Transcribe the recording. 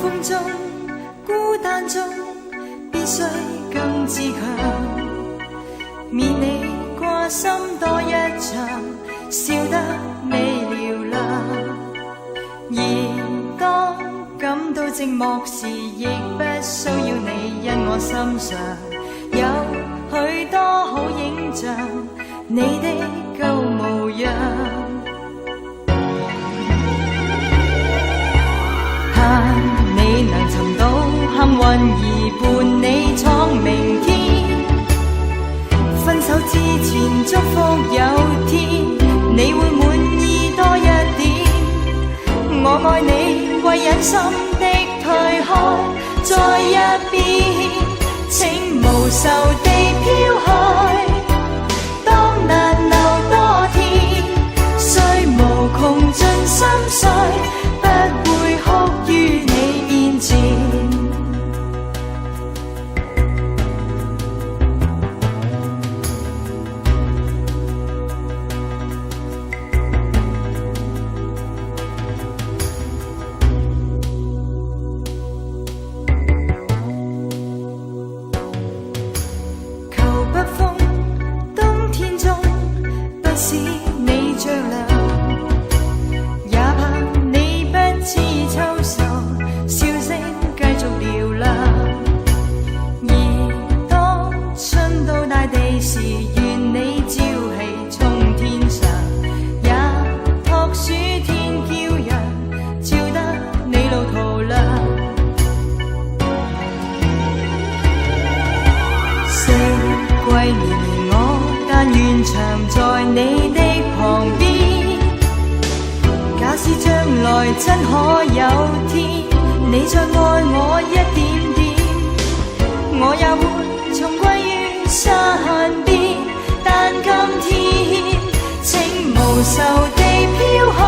風中孤單中，必須更自強，免你掛心多一場，笑得你嘹亮。而當感到寂寞時，亦不需要你因我心上有許多好影像，你的舊模樣。盼你能尋到幸運兒伴你闖明天，分手之前祝福有天你會滿意多一點。我愛你為忍心的退開在一邊，請無愁地飄開。當難留多天，雖無窮盡心碎，不會哭於你面前。真可有天，你再愛我一點點，我也會重歸於山邊。但今天，請無愁地飄開。